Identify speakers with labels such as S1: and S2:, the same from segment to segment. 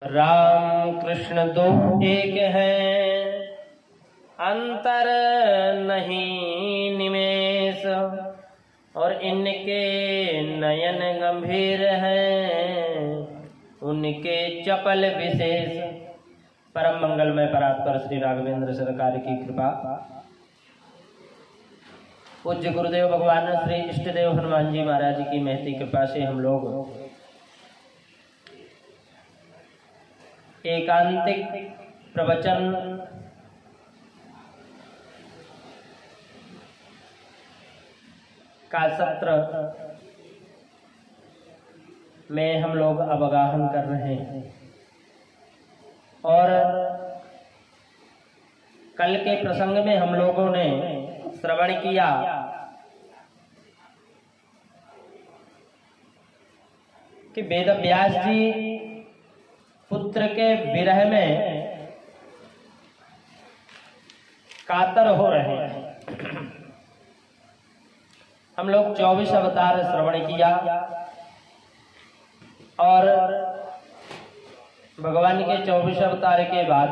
S1: राम कृष्ण दो एक हैं, अंतर नहीं निमेष, और इनके नयन गंभीर हैं, उनके चपल विशेष। परम मंगलमय परात्पर श्री राघवेंद्र सरकार की कृपा, पूज्य गुरुदेव भगवान श्री इष्टदेव हनुमान जी महाराज की महती कृपा से हम लोग एकांतिक प्रवचन का सत्र में हम लोग अवगाहन कर रहे हैं। और कल के प्रसंग में हम लोगों ने श्रवण किया कि वेद व्यास जी पुत्र के विरह में कातर हो रहे हैं। हम लोग 24 अवतार श्रवण किया और भगवान के 24 अवतार के बाद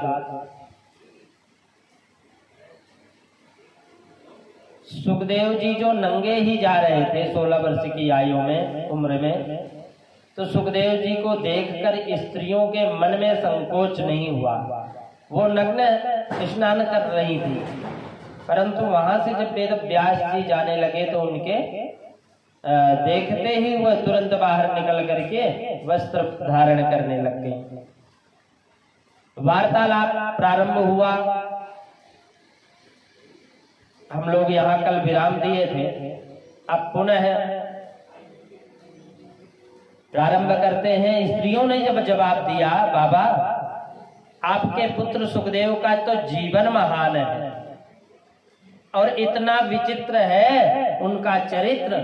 S1: सुखदेव जी जो नंगे ही जा रहे थे 16 वर्ष की आयु में उम्र में, तो सुखदेव जी को देखकर स्त्रियों के मन में संकोच नहीं हुआ। वो नग्न स्नान कर रही थी, परंतु वहां से जब वेद व्यास जी जाने लगे तो उनके देखते ही वह तुरंत बाहर निकल करके वस्त्र धारण करने लग गए। वार्तालाप प्रारंभ हुआ। हम लोग यहाँ कल विराम दिए थे, अब पुनः प्रारंभ करते हैं। स्त्रियों ने जब जवाब दिया, बाबा आपके पुत्र सुखदेव का तो जीवन महान है और इतना विचित्र है उनका चरित्र,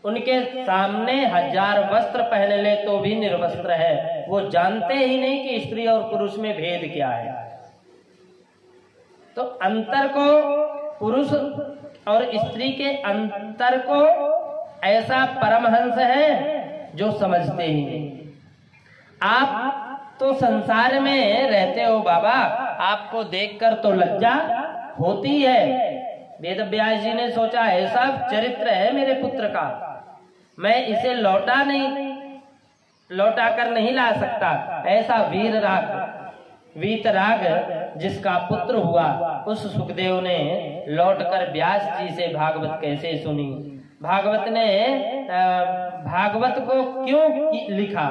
S1: उनके सामने 1000 वस्त्र पहन ले तो भी निर्वस्त्र है। वो जानते ही नहीं कि स्त्री और पुरुष में भेद क्या है। तो अंतर को, पुरुष और स्त्री के अंतर को ऐसा परमहंस है जो समझते ही नहीं। आप तो संसार में रहते हो बाबा, आपको देखकर तो लज्जा होती है। वेद व्यास जी ने सोचा ऐसा चरित्र है मेरे पुत्र का, मैं इसे लौटा कर नहीं ला सकता। ऐसा वीतराग जिसका पुत्र हुआ, उस सुखदेव ने लौटकर व्यास जी से भागवत कैसे सुनी, भागवत ने भागवत को क्यों लिखा,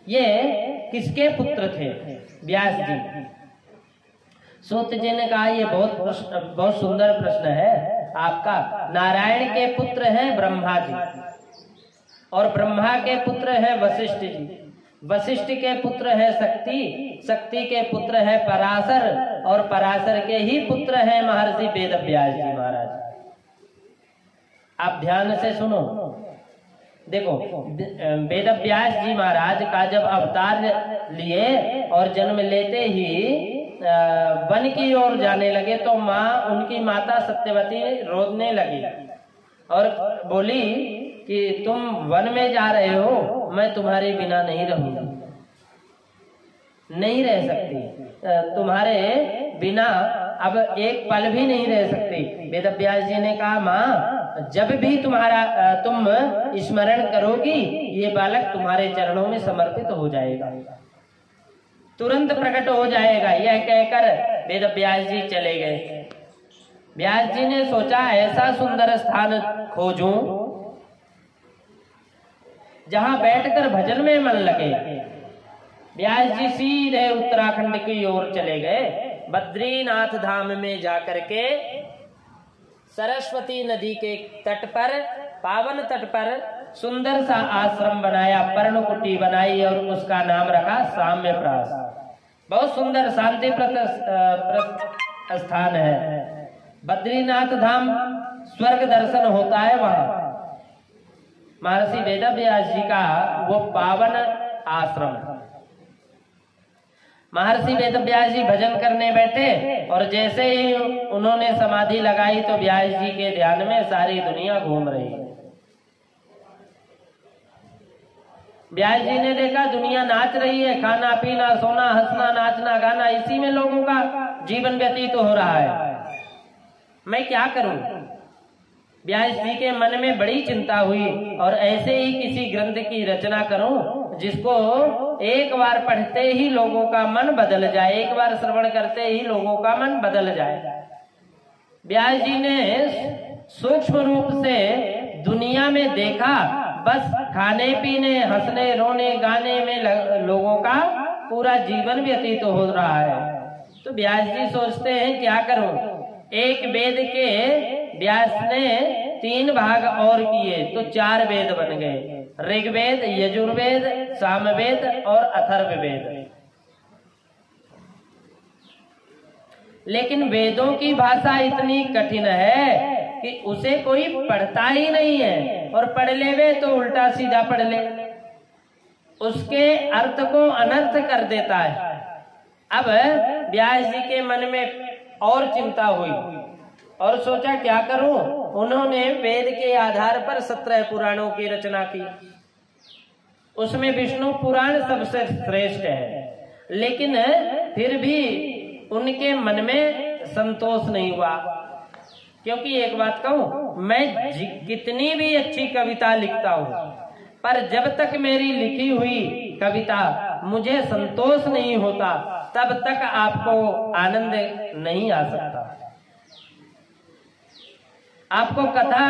S1: ये किसके पुत्र थे? व्यास जी। सूत जी ने कहा ये बहुत सुंदर प्रश्न है आपका। नारायण के पुत्र हैं ब्रह्मा जी, और ब्रह्मा के पुत्र है वशिष्ठ जी, वशिष्ठ के पुत्र है शक्ति, शक्ति के पुत्र है पराशर, और पराशर के ही पुत्र है महर्षि वेद व्यास जी महाराज। आप ध्यान से सुनो, देखो वेद व्यास जी महाराज का जब अवतार लिए और जन्म लेते ही वन की ओर जाने लगे तो उनकी माता सत्यवती रोने लगी और बोली कि तुम वन में जा रहे हो, मैं तुम्हारे बिना नहीं रहूंगी, नहीं रह सकती, तुम्हारे बिना अब एक पल भी नहीं रह सकती। वेद व्यास जी ने कहा माँ, जब भी तुम स्मरण करोगी ये बालक तुम्हारे चरणों में समर्पित हो जाएगा, तुरंत प्रकट हो जाएगा। यह कहकर वेद व्यास जी चले गए। व्यास जी ने सोचा ऐसा सुंदर स्थान खोजूं जहां बैठकर भजन में मन लगे। व्यास जी सीधे उत्तराखंड की ओर चले गए। बद्रीनाथ धाम में जाकर के सरस्वती नदी के तट पर, पावन तट पर सुंदर सा आश्रम बनाया, पर्णकुटी बनाई और उसका नाम रखा साम्यप्रास। बहुत सुंदर शांति स्थान है। बद्रीनाथ धाम स्वर्ग दर्शन होता है वहां। महर्षि वेद व्यास जी का वो पावन आश्रम है। महर्षि वेद व्यास जी भजन करने बैठे और जैसे ही उन्होंने समाधि लगाई तो व्यास जी के ध्यान में सारी दुनिया घूम रही है। व्यास जी ने देखा दुनिया नाच रही है, खाना पीना सोना हंसना नाचना गाना, इसी में लोगों का जीवन व्यतीत हो रहा है, मैं क्या करूं। व्यास जी के मन में बड़ी चिंता हुई और ऐसे ही किसी ग्रंथ की रचना करूं जिसको एक बार पढ़ते ही लोगों का मन बदल जाए, एक बार श्रवण करते ही लोगों का मन बदल जाए। व्यास जी ने सूक्ष्म रूप से दुनिया में देखा, बस खाने पीने हंसने रोने गाने में लोगों का पूरा जीवन व्यतीत हो रहा है। तो व्यास जी सोचते हैं क्या करूं। एक वेद के व्यास ने 3 भाग और किए तो 4 वेद बन गए, ऋग्वेद, यजुर्वेद, सामवेद और अथर्ववेद। लेकिन वेदों की भाषा इतनी कठिन है कि उसे कोई पढ़ता ही नहीं है, और पढ़ लेवे तो उल्टा सीधा पढ़ ले, उसके अर्थ को अनर्थ कर देता है। अब व्यास जी के मन में और चिंता हुई और सोचा क्या करूं। उन्होंने वेद के आधार पर 17 पुराणों की रचना की। उसमें विष्णु पुराण सबसे श्रेष्ठ है, लेकिन फिर भी उनके मन में संतोष नहीं हुआ। क्योंकि एक बात कहूं, मैं कितनी भी अच्छी कविता लिखता हूं, पर जब तक मेरी लिखी हुई कविता मुझे संतोष नहीं होता तब तक आपको आनंद नहीं आ सकता। आपको कथा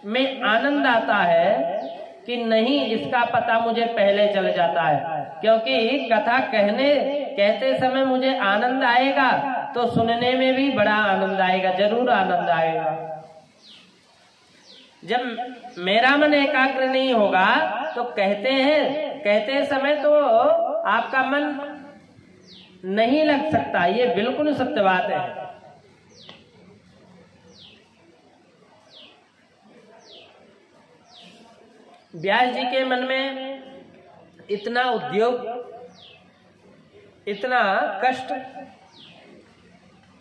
S1: में आनंद आता है कि नहीं, इसका पता मुझे पहले चल जाता है। क्योंकि कथा कहते समय मुझे आनंद आएगा तो सुनने में भी बड़ा आनंद आएगा, जरूर आनंद आएगा। जब मेरा मन एकाग्र नहीं होगा तो कहते समय तो आपका मन नहीं लग सकता, ये बिल्कुल सत्य बात है। व्यास जी के मन में इतना उद्योग, इतना कष्ट,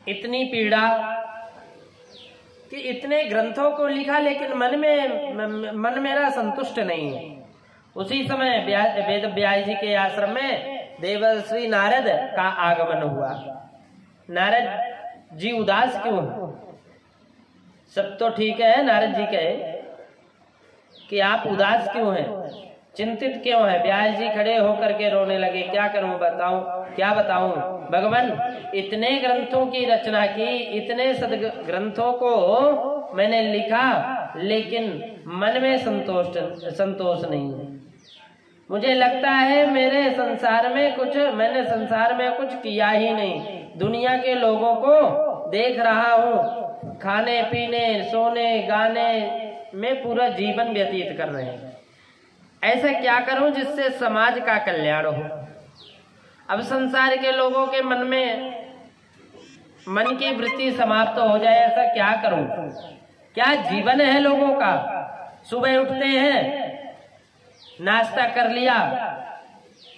S1: इतनी पीड़ा कि इतने ग्रंथों को लिखा, लेकिन मन मेरा संतुष्ट नहीं है। उसी समय वेद व्यास जी के आश्रम में देवर्षि नारद का आगमन हुआ। नारद जी उदास क्यों हैं? सब तो ठीक है, नारद जी कहे कि आप उदास क्यों हैं, चिंतित क्यों है। व्यास जी खड़े होकर के रोने लगे। क्या करूं, बताऊं, क्या बताऊं भगवान, इतने ग्रंथों की रचना की, इतने सदग्रंथों को मैंने लिखा, लेकिन मन में संतोष नहीं है। मुझे लगता है मैंने संसार में कुछ किया ही नहीं। दुनिया के लोगों को देख रहा हूँ, खाने पीने सोने गाने में पूरा जीवन व्यतीत कर रहे हैं। ऐसा क्या करूं जिससे समाज का कल्याण हो। अब संसार के लोगों के मन की वृत्ति समाप्त हो जाए, ऐसा क्या करूं। क्या जीवन है लोगों का। सुबह उठते हैं, नाश्ता कर लिया,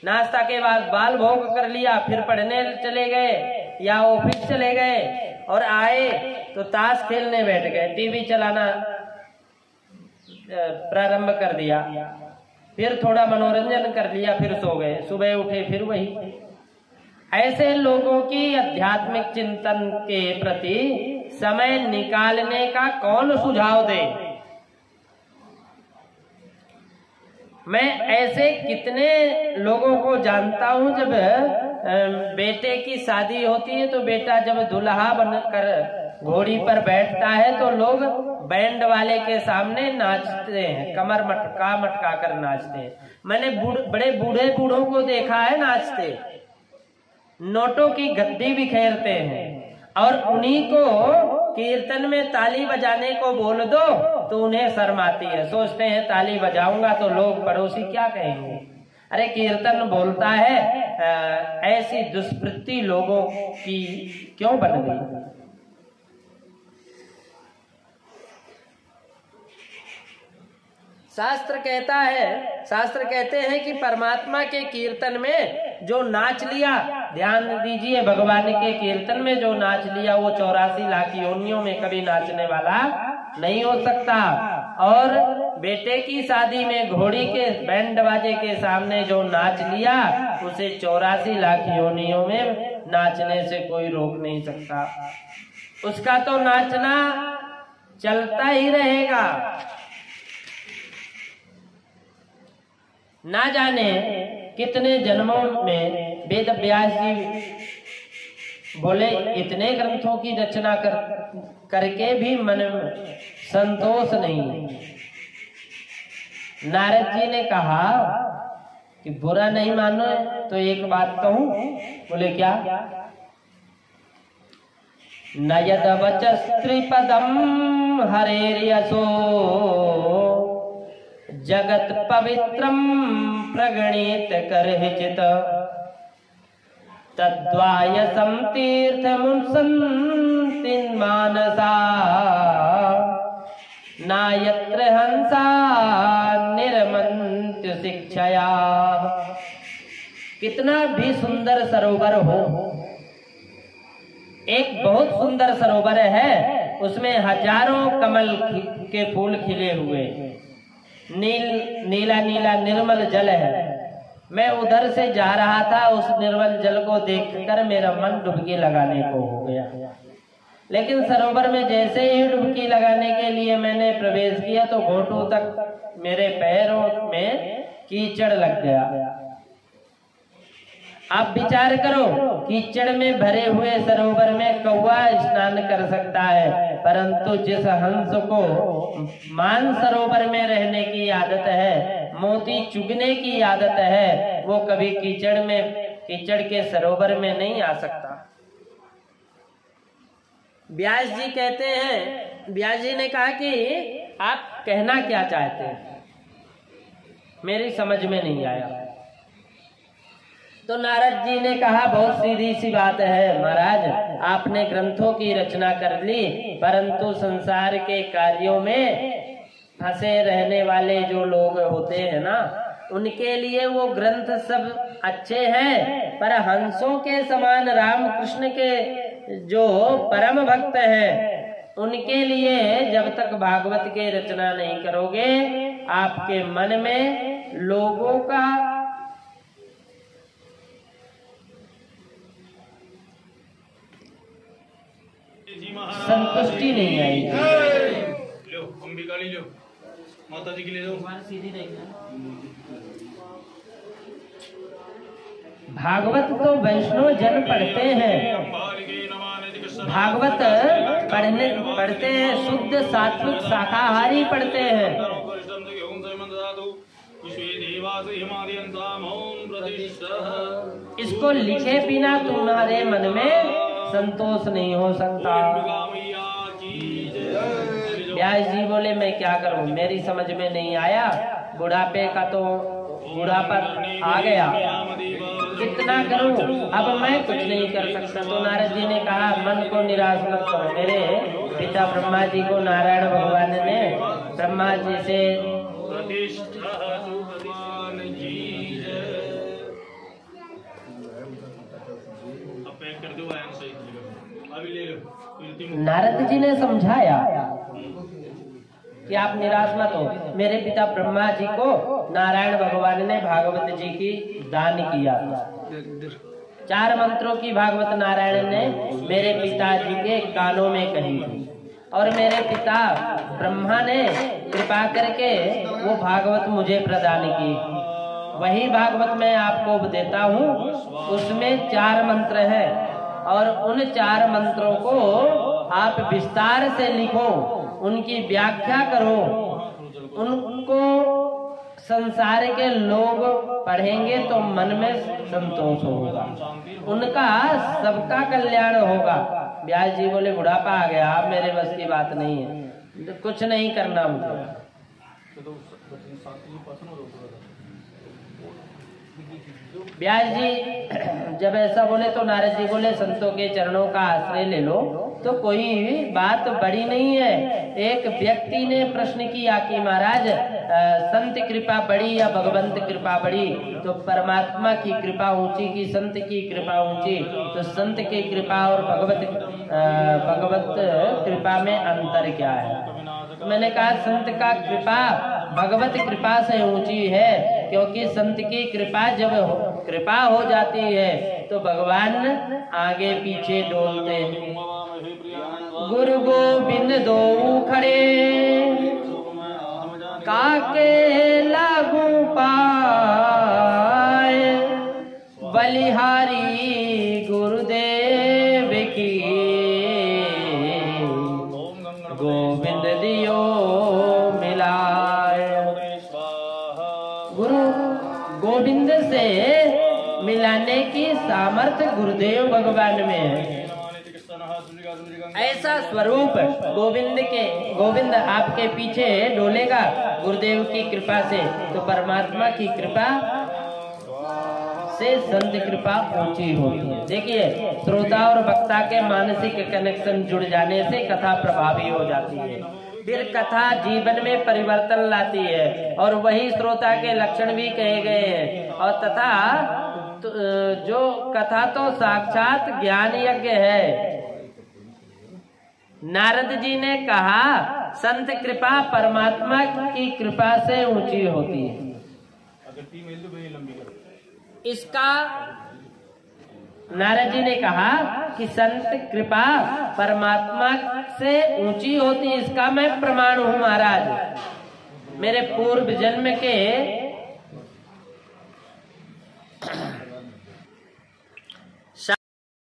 S1: नाश्ता के बाद बाल भोग कर लिया, फिर पढ़ने चले गए या ऑफिस चले गए, और आए तो ताश खेलने बैठ गए, टीवी चलाना प्रारंभ कर दिया, फिर थोड़ा मनोरंजन कर लिया, फिर सो गए, सुबह उठे फिर वही। ऐसे लोगों की आध्यात्मिक चिंतन के प्रति समय निकालने का कौन सुझाव दे। मैं ऐसे कितने लोगों को जानता हूं, जब बेटे की शादी होती है तो बेटा जब दुल्हा बनकर घोड़ी पर बैठता है तो लोग बैंड वाले के सामने नाचते हैं, कमर मटका कर नाचते हैं। मैंने बड़े बूढ़ों को देखा है नाचते, नोटों की गद्दी बिखेरते हैं, और उन्हीं को कीर्तन में ताली बजाने को बोल दो तो उन्हें शर्म आती है। सोचते हैं ताली बजाऊंगा तो लोग पड़ोसी क्या कहेंगे। अरे कीर्तन बोलता है, ऐसी दुष्वृत्ति लोगों की क्यों बन गई। शास्त्र कहते हैं कि परमात्मा के कीर्तन में जो नाच लिया, ध्यान दीजिए, भगवान के कीर्तन में जो नाच लिया वो 84 लाख योनियों में कभी नाचने वाला नहीं हो सकता। और बेटे की शादी में घोड़ी के बैंड बाजे के सामने जो नाच लिया उसे 84 लाख योनियों में नाचने से कोई रोक नहीं सकता। उसका तो नाचना चलता ही रहेगा। ना जाने कितने जन्मों में वेद व्यास जी बोले इतने ग्रंथों की रचना करके भी मन में संतोष नहीं। नारद जी ने कहा कि बुरा नहीं मानो तो एक बात कहूं। बोले क्या? न यद वचस्त्रिपदम हरेर्यसो जगत पवित्रम प्रगणित करहिचित तद्वायसं तीर्थमुत्सन्तिन् मानसा नायत्र हंसा निर्मन्त्य शिक्षया। कितना भी सुंदर सरोवर हो, एक बहुत सुंदर सरोवर है, उसमें हजारों कमल के फूल खिले हुए, नीला नीला निर्मल जल है। मैं उधर से जा रहा था, उस निर्मल जल को देखकर मेरा मन डुबकी लगाने को हो गया। लेकिन सरोवर में जैसे ही डुबकी लगाने के लिए मैंने प्रवेश किया तो घोटों तक मेरे पैरों में कीचड़ लग गया। आप विचार करो, कीचड़ में भरे हुए सरोवर में कौवा स्नान कर सकता है, परंतु जिस हंस को मान सरोवर में रहने की आदत है, मोती चुगने की आदत है, वो कभी कीचड़ के सरोवर में नहीं आ सकता। व्यास जी कहते हैं, व्यास जी ने कहा कि आप कहना क्या चाहते हैं, मेरी समझ में नहीं आया। तो नारद जी ने कहा बहुत सीधी सी बात है महाराज, आपने ग्रंथों की रचना कर ली, परंतु संसार के कार्यों में फंसे रहने वाले जो लोग होते हैं ना, उनके लिए वो ग्रंथ सब अच्छे हैं, पर हंसों के समान राम कृष्ण के जो परम भक्त हैं, उनके लिए जब तक भागवत के रचना नहीं करोगे, आपके मन में लोगों का संतुष्टि नहीं आएगी।
S2: लो अंबिका ले लो, माता जी के लिए लो।
S1: सीधी नहीं। भागवत तो वैष्णव जन पढ़ते हैं, भागवत पढ़ते हैं, शुद्ध सात्विक शाकाहारी पढ़ते हैं। इसको लिखे बिना तुम्हारे मन में संतोष नहीं हो सकता। व्यास जी बोले मैं क्या करूं, मेरी समझ में नहीं आया, बुढ़ापे का तो बुढ़ापा आ गया, कितना करूं, अब मैं कुछ नहीं कर सकता। तो नारद जी ने कहा मन को निराश मत करो। मेरे पिता ब्रह्मा जी को नारायण भगवान ने ब्रह्मा जी से नारद जी ने समझाया कि आप निराश मत हो। मेरे पिता ब्रह्मा जी को नारायण भगवान ने भागवत जी की दान किया। 4 मंत्रों की भागवत नारायण ने मेरे पिताजी के कानों में कही थी, और मेरे पिता ब्रह्मा ने कृपा करके वो भागवत मुझे प्रदान की। वही भागवत मैं आपको देता हूँ, उसमें 4 मंत्र हैं, और उन 4 मंत्रों को आप विस्तार से लिखो, उनकी व्याख्या करो, उनको संसार के लोग पढ़ेंगे तो मन में संतोष होगा, उनका सबका कल्याण होगा। व्यास जी बोले बुढ़ापा आ गया, अब मेरे बस की बात नहीं है, कुछ नहीं करना मुझे। व्यास जी जब ऐसा बोले तो नारद जी बोले संतों के चरणों का आश्रय ले लो, तो कोई बात बड़ी नहीं है। एक व्यक्ति ने प्रश्न किया कि महाराज संत कृपा बड़ी या भगवंत कृपा बड़ी? तो परमात्मा की कृपा ऊंची की संत की कृपा ऊंची? तो संत की कृपा और भगवत कृपा में अंतर क्या है? तो मैंने कहा संत का कृपा भगवत कृपा से ऊंची है, क्योंकि संत की कृपा हो जाती है तो भगवान आगे पीछे डोलते हैं। गुरु गोविंद दो खड़े काके लागू पाए, बलिहारी गुरुदेव की गोविंद दियो मिलाए। गुरु गोविंद से मिलाने की सामर्थ्य गुरुदेव भगवान में है। ऐसा स्वरूप गोविंद आपके पीछे डोलेगा गुरुदेव की कृपा से, तो परमात्मा की कृपा से संत कृपा ऊंची होती है। देखिए, श्रोता और वक्ता के मानसिक कनेक्शन जुड़ जाने से कथा प्रभावी हो जाती है। फिर कथा जीवन में परिवर्तन लाती है, और वही श्रोता के लक्षण भी कहे गए हैं। और तथा जो कथा तो साक्षात ज्ञान यज्ञ है। नारद जी ने कहा संत कृपा परमात्मा की कृपा से ऊंची होती है। इसका नारद जी ने कहा कि संत कृपा परमात्मा से ऊंची होती है, इसका मैं प्रमाण हूँ महाराज। मेरे पूर्व जन्म के